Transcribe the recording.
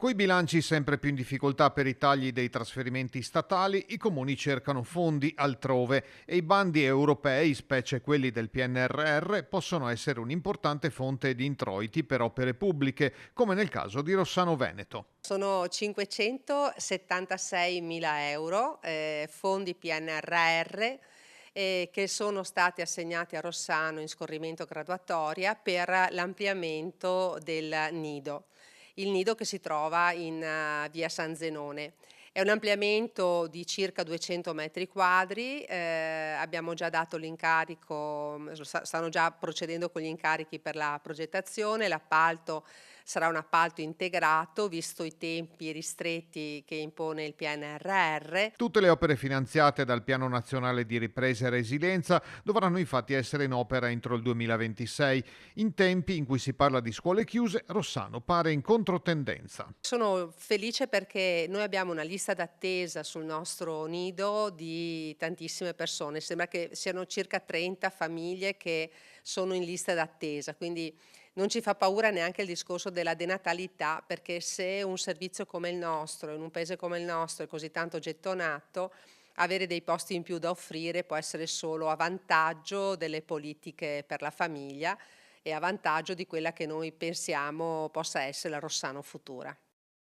Coi bilanci sempre più in difficoltà per i tagli dei trasferimenti statali, i comuni cercano fondi altrove e i bandi europei, specie quelli del PNRR, possono essere un'importante fonte di introiti per opere pubbliche, come nel caso di Rossano Veneto. Sono 576.000 euro, fondi PNRR, che sono stati assegnati a Rossano in scorrimento graduatoria per l'ampliamento del nido. Il nido che si trova in via San Zenone. È un ampliamento di circa 200 metri quadri, abbiamo già dato l'incarico, stanno già procedendo con gli incarichi per la progettazione, l'appalto sarà un appalto integrato, visto i tempi ristretti che impone il PNRR. Tutte le opere finanziate dal Piano Nazionale di Ripresa e Resilienza dovranno infatti essere in opera entro il 2026. In tempi in cui si parla di scuole chiuse, Rossano pare in controtendenza. Sono felice perché noi abbiamo una lista d'attesa sul nostro nido di tantissime persone. Sembra che siano circa 30 famiglie che sono in lista d'attesa, quindi non ci fa paura neanche il discorso della denatalità, perché se un servizio come il nostro, in un paese come il nostro, è così tanto gettonato, avere dei posti in più da offrire può essere solo a vantaggio delle politiche per la famiglia e a vantaggio di quella che noi pensiamo possa essere la Rossano futura.